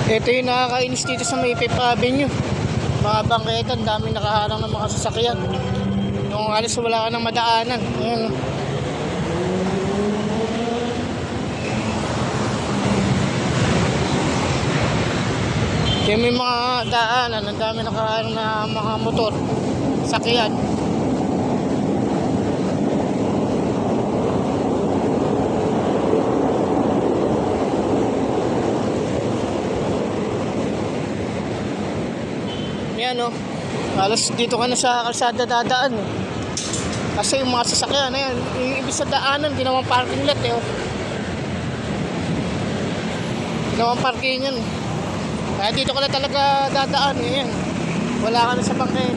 Ito yung nakakainis dito sa may Fifth Avenue. Mga bangketa, daming nakaharang ng mga sasakyan. Yung alas wala ka ng madaanan. Ayan. Kaya may mga daanan, ang dami nakaharang na mga motor, sakyan. Yan o. Alas dito ka na sa kalsada dadaan eh. Kasi yung mga sasakyan na yan, yung ibig sa daanan, ginawang parking lot eh. Ginawang parking yan. Kaya dito ka na talaga dadaan eh. Yan. Wala ka na sa bangkay.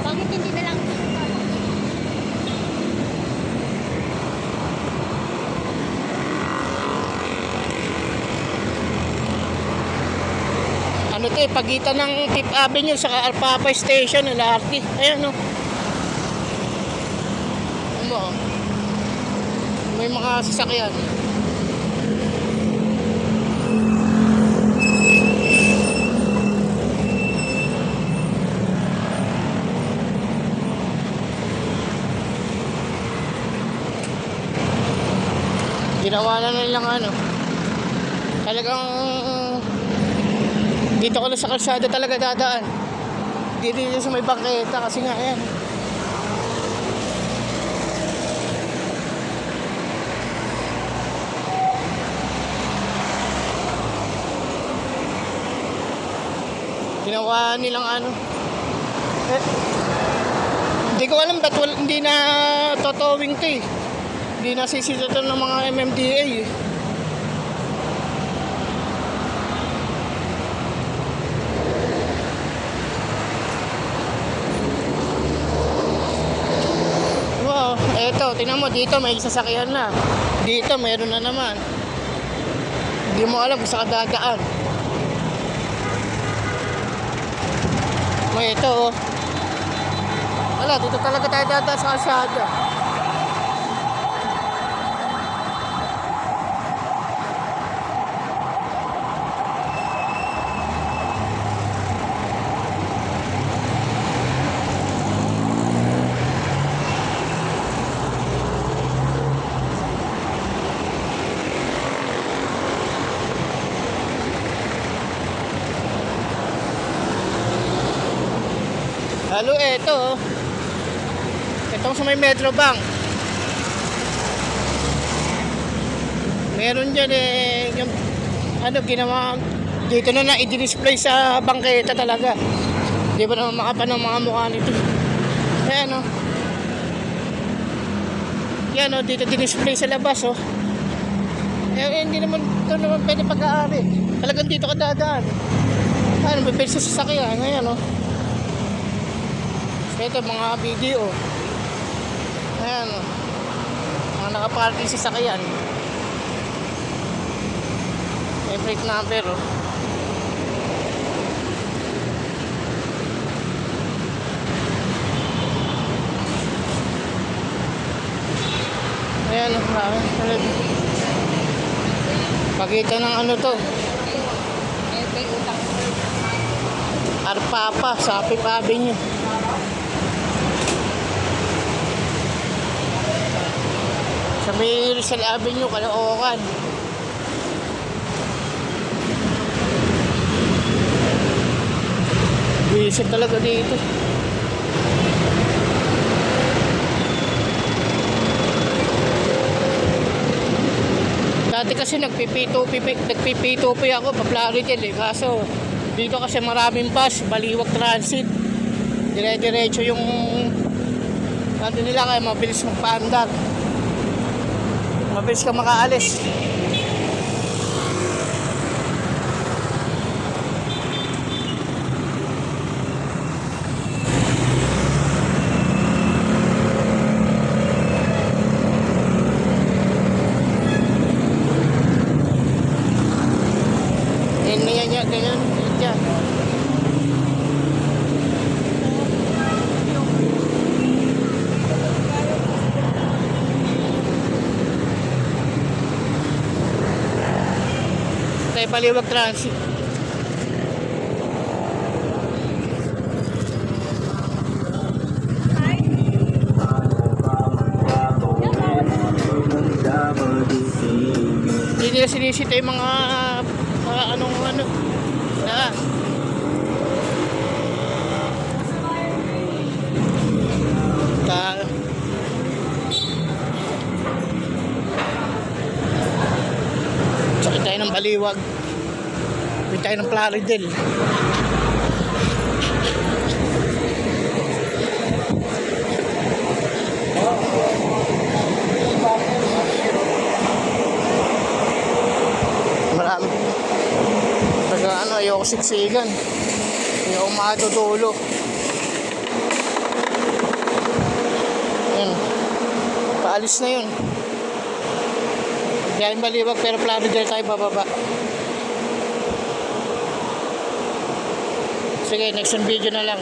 Bakit hindi na lang ano to eh, pagitan ng Fifth Avenue sa Alpapa Station, LRT. Ayan o. Ano, may mga sasakyan. Ginawa na nilang ano, talagang dito ko na sa kalsada talaga dadaan. Dito sa may bangketa kasi nga ayan. Ginawa nilang ano. Hindi ko alam ba't hindi na totowing to eh. Hindi na sisito ng mga MMDA eh. Eto, tingnan mo dito may sasakyan na. Dito mayroon na naman. Hindi mo alam kung saan dadaan. May ito oh. Wala, dito talaga tayo dadaan sa kalsada. Halo, eto oh. Itong sa may Metro Bank. Meron dyan eh yung ano ginawa dito na i-display sa bangketa talaga. Di ba naman makapan ng mga mukha nito. Ayan oh. Yan oh, dito display sa labas oh. Hindi naman ito naman pwede pag-aari. Talagang dito ka dadaan. Ano, may pwede sa sasakyan. Ayan oh. Ito mga video. Ayan o. Mga nakaparking sa sasakyan. May plate number o. Ayan o. Pagitan ng ano to. Arpapa sa Fifth Avenue. Sa may Rizal Avenue, Caloocan. Visit talaga dito. Dati kasi nagpipitupi ako pa Plaridel eh. Kaso dito kasi maraming bus, Baliwag Transit. Dire-diretso yung ano nila kaya mabilis magpaandar. Mabilis ka makaalis. Ganyan. Baliwag Transit. Hindi nila sinisita yung mga anong ano na sakit tayo ng Baliwag, sakit tayo ng Plaridel. Marami taga ano, ayoko siksikan, ayoko matutulo. Yan, paalis na yun. Yan Baliwag pero Plaridel tayo bababa. Sige, next video na lang.